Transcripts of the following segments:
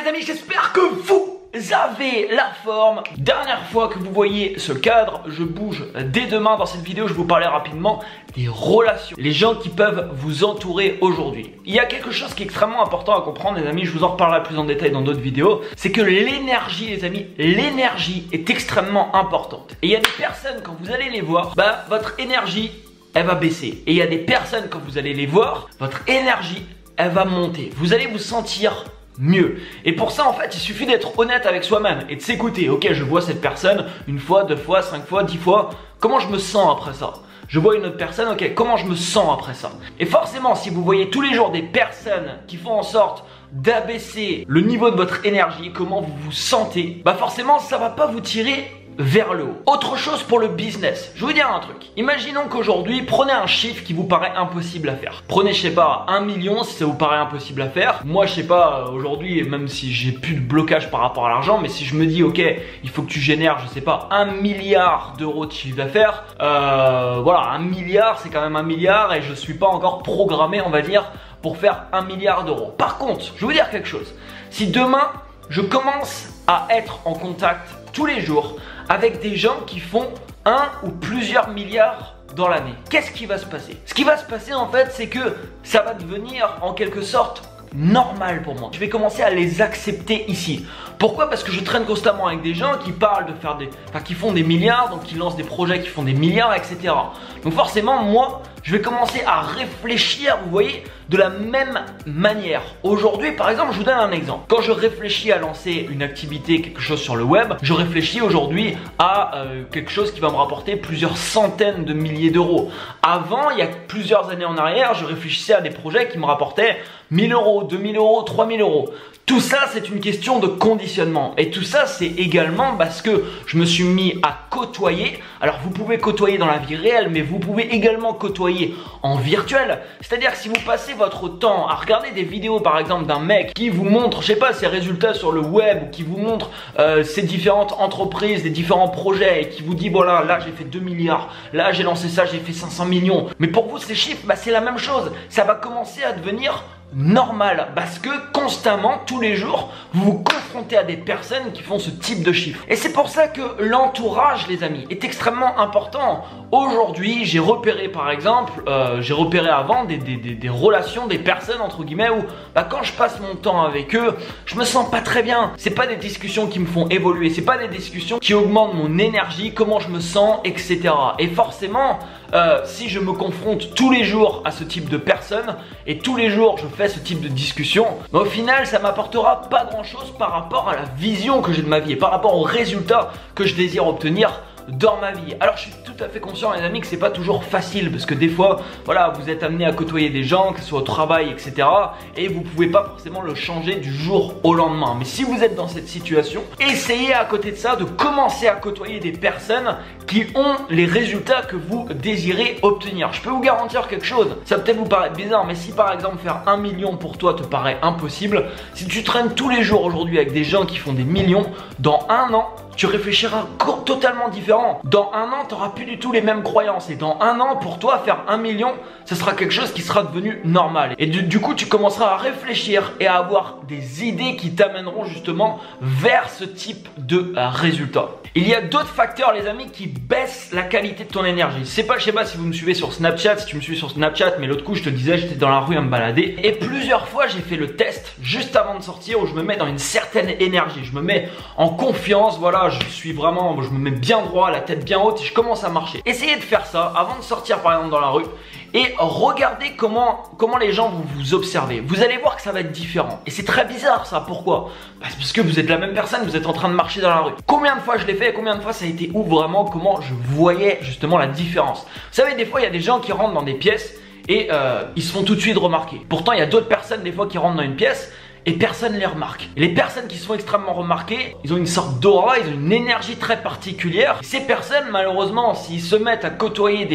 les amis, j'espère que vous avez la forme. Dernière fois que vous voyez ce cadre, je bouge dès demain. Dans cette vidéo, je vous parlais rapidement des relations, les gens qui peuvent vous entourer aujourd'hui. Il y a quelque chose qui est extrêmement important à comprendre, les amis, je vous en reparlerai plus en détail dans d'autres vidéos. C'est que l'énergie, les amis, l'énergie est extrêmement importante. Et il y a des personnes, quand vous allez les voir, votre énergie, elle va baisser. Et il y a des personnes, quand vous allez les voir, votre énergie, elle va monter. Vous allez vous sentir mieux. Et pour ça, en fait, il suffit d'être honnête avec soi-même et de s'écouter. Ok, je vois cette personne une fois, 2 fois, 5 fois, 10 fois. Comment je me sens après ça? Je vois une autre personne, ok, comment je me sens après ça? Et forcément, si vous voyez tous les jours des personnes qui font en sorte d'abaisser le niveau de votre énergie, comment vous vous sentez, forcément, ça va pas vous tirer vers le haut. Autre chose pour le business, je vais vous dire un truc. Imaginons qu'aujourd'hui, prenez un chiffre qui vous paraît impossible à faire. Prenez, je sais pas, 1 million si ça vous paraît impossible à faire. Moi, je sais pas, aujourd'hui, même si j'ai plus de blocage par rapport à l'argent, mais si je me dis, ok, il faut que tu génères, je sais pas, 1 milliard d'euros de chiffre d'affaires, voilà, 1 milliard, c'est quand même 1 milliard et je suis pas encore programmé, on va dire, pour faire 1 milliard d'euros. Par contre, je vais vous dire quelque chose. Si demain, je commence à être en contact tous les jours avec des gens qui font 1 ou plusieurs milliards dans l'année, qu'est-ce qui va se passer? Ce qui va se passer en fait, c'est que ça va devenir en quelque sorte normal pour moi. Je vais commencer à les accepter ici. Pourquoi? Parce que je traîne constamment avec des gens qui parlent de faire qui font des milliards, donc qui lancent des projets qui font des milliards, etc. Donc forcément, moi, je vais commencer à réfléchir, vous voyez, de la même manière. Aujourd'hui, par exemple, je vous donne un exemple. Quand je réfléchis à lancer une activité, quelque chose sur le web, je réfléchis aujourd'hui à quelque chose qui va me rapporter plusieurs centaines de milliers d'euros. Avant, il y a plusieurs années en arrière, je réfléchissais à des projets qui me rapportaient 1000 euros, 2000 euros, 3000 euros. Tout ça, c'est une question de conditionnement. Et tout ça, c'est également parce que je me suis mis à côtoyer. Alors, vous pouvez côtoyer dans la vie réelle, mais vous pouvez également côtoyer en virtuel. C'est-à-dire que si vous passez votre temps à regarder des vidéos, par exemple, d'un mec qui vous montre, je sais pas, ses résultats sur le web, ou qui vous montre ses différentes entreprises, des différents projets, et qui vous dit, voilà, là, j'ai fait 2 milliards, là, j'ai lancé ça, j'ai fait 500 millions. Mais pour vous, ces chiffres, c'est la même chose. Ça va commencer à devenir normal parce que constamment, tous les jours, vous vous confrontez à des personnes qui font ce type de chiffres. Et c'est pour ça que l'entourage, les amis, est extrêmement important. Aujourd'hui, j'ai repéré par exemple, j'ai repéré avant des relations, des personnes entre guillemets où quand je passe mon temps avec eux, je me sens pas très bien. C'est pas des discussions qui me font évoluer, c'est pas des discussions qui augmentent mon énergie, comment je me sens, etc. Et forcément, si je me confronte tous les jours à ce type de personnes et tous les jours je fais ce type de discussion, au final ça m'apportera pas grand chose par rapport à la vision que j'ai de ma vie et par rapport aux résultats que je désire obtenir dans ma vie. Alors je suis tout à fait conscient, les amis, que c'est pas toujours facile parce que des fois, voilà, vous êtes amené à côtoyer des gens, que ce soit au travail, etc. et vous pouvez pas forcément le changer du jour au lendemain. Mais si vous êtes dans cette situation, essayez à côté de ça de commencer à côtoyer des personnes qui ont les résultats que vous désirez obtenir. Je peux vous garantir quelque chose, ça peut peut-être vous paraître bizarre, mais si par exemple faire 1 million pour toi te paraît impossible, si tu traînes tous les jours aujourd'hui avec des gens qui font des millions, dans 1 an, tu réfléchiras totalement différent. Dans 1 an, tu n'auras plus du tout les mêmes croyances. Et dans 1 an, pour toi, faire 1 million, ce sera quelque chose qui sera devenu normal. Et du coup, tu commenceras à réfléchir et à avoir des idées qui t'amèneront justement vers ce type de résultat. Il y a d'autres facteurs, les amis, qui baissent la qualité de ton énergie. Je sais pas si vous me suivez sur Snapchat, si tu me suis sur Snapchat, mais l'autre coup, je te disais, j'étais dans la rue à me balader. Et plusieurs fois, j'ai fait le test juste avant de sortir où je me mets dans une certaine énergie. Je me mets en confiance, voilà, je me mets bien droit, la tête bien haute et je commence à marcher. Essayez de faire ça avant de sortir par exemple dans la rue et regardez comment les gens vont vous observer. Vous allez voir que ça va être différent. Et c'est très bizarre ça, pourquoi? Parce que vous êtes la même personne, vous êtes en train de marcher dans la rue. Combien de fois je l'ai fait et combien de fois ça a été où vraiment, comment je voyais justement la différence. Vous savez, des fois il y a des gens qui rentrent dans des pièces et ils se font tout de suite remarquer. Pourtant il y a d'autres personnes des fois qui rentrent dans une pièce et personne ne les remarque. Et les personnes qui se font extrêmement remarquer, ils ont une sorte d'aura, ils ont une énergie très particulière. Ces personnes, malheureusement, s'ils se mettent à côtoyer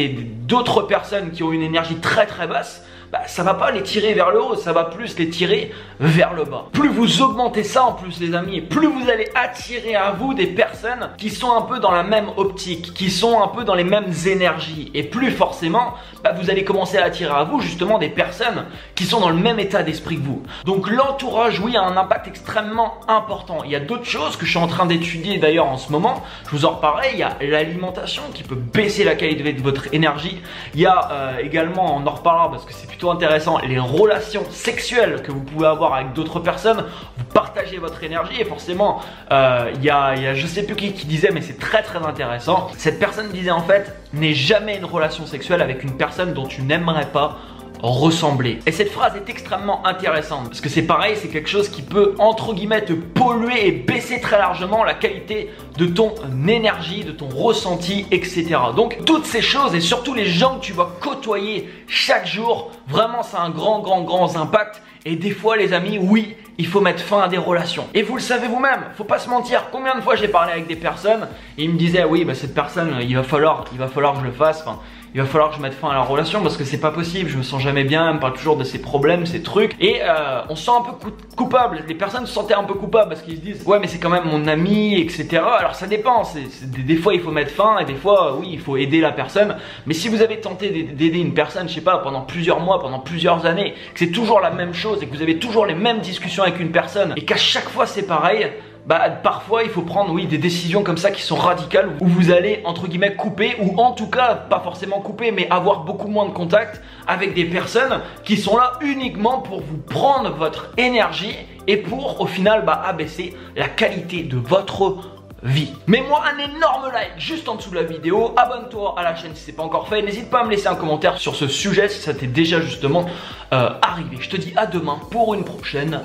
d'autres personnes qui ont une énergie très très basse, bah, ça va pas les tirer vers le haut, ça va plus les tirer vers le bas. Plus vous augmentez ça en plus les amis, plus vous allez attirer à vous des personnes qui sont un peu dans la même optique, qui sont un peu dans les mêmes énergies, et plus forcément bah, vous allez commencer à attirer à vous justement des personnes qui sont dans le même état d'esprit que vous. Donc l'entourage, oui, a un impact extrêmement important. Il y a d'autres choses que je suis en train d'étudier d'ailleurs en ce moment, je vous en reparlerai. Il y a l'alimentation qui peut baisser la qualité de votre énergie. Il y a également, on en reparlera parce que c'est plutôt intéressant, les relations sexuelles que vous pouvez avoir avec d'autres personnes. Vous partagez votre énergie et forcément il y a je sais plus qui disait, mais c'est très très intéressant. Cette personne disait en fait, n'aie jamais une relation sexuelle avec une personne dont tu n'aimerais pas ressembler. Et cette phrase est extrêmement intéressante parce que c'est pareil, c'est quelque chose qui peut entre guillemets te polluer et baisser très largement la qualité de ton énergie, de ton ressenti, etc. Donc toutes ces choses et surtout les gens que tu vas côtoyer chaque jour, vraiment ça a un grand impact. Et des fois les amis, oui, il faut mettre fin à des relations. Et vous le savez vous-même, faut pas se mentir. Combien de fois j'ai parlé avec des personnes et ils me disaient oui bah cette personne il va falloir que je le fasse, enfin, il va falloir que je mette fin à la relation parce que c'est pas possible, je me sens jamais bien, elle me parle toujours de ses problèmes, ses trucs. Et on se sent un peu coupable, les personnes se sentaient un peu coupables parce qu'ils se disent ouais mais c'est quand même mon ami, etc. Alors ça dépend, des fois il faut mettre fin et des fois oui il faut aider la personne. Mais si vous avez tenté d'aider une personne, je sais pas, pendant plusieurs mois, pendant plusieurs années, que c'est toujours la même chose et que vous avez toujours les mêmes discussions avec une personne et qu'à chaque fois c'est pareil, bah parfois il faut prendre oui des décisions comme ça qui sont radicales où vous allez entre guillemets couper ou en tout cas pas forcément couper mais avoir beaucoup moins de contact avec des personnes qui sont là uniquement pour vous prendre votre énergie et pour au final bah abaisser la qualité de votre vie. Mets-moi un énorme like juste en dessous de la vidéo, abonne-toi à la chaîne si c'est pas encore fait, n'hésite pas à me laisser un commentaire sur ce sujet si ça t'est déjà justement arrivé. Je te dis à demain pour une prochaine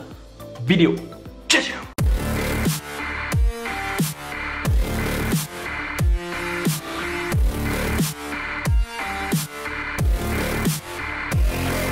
vidéo. Ciao ciao.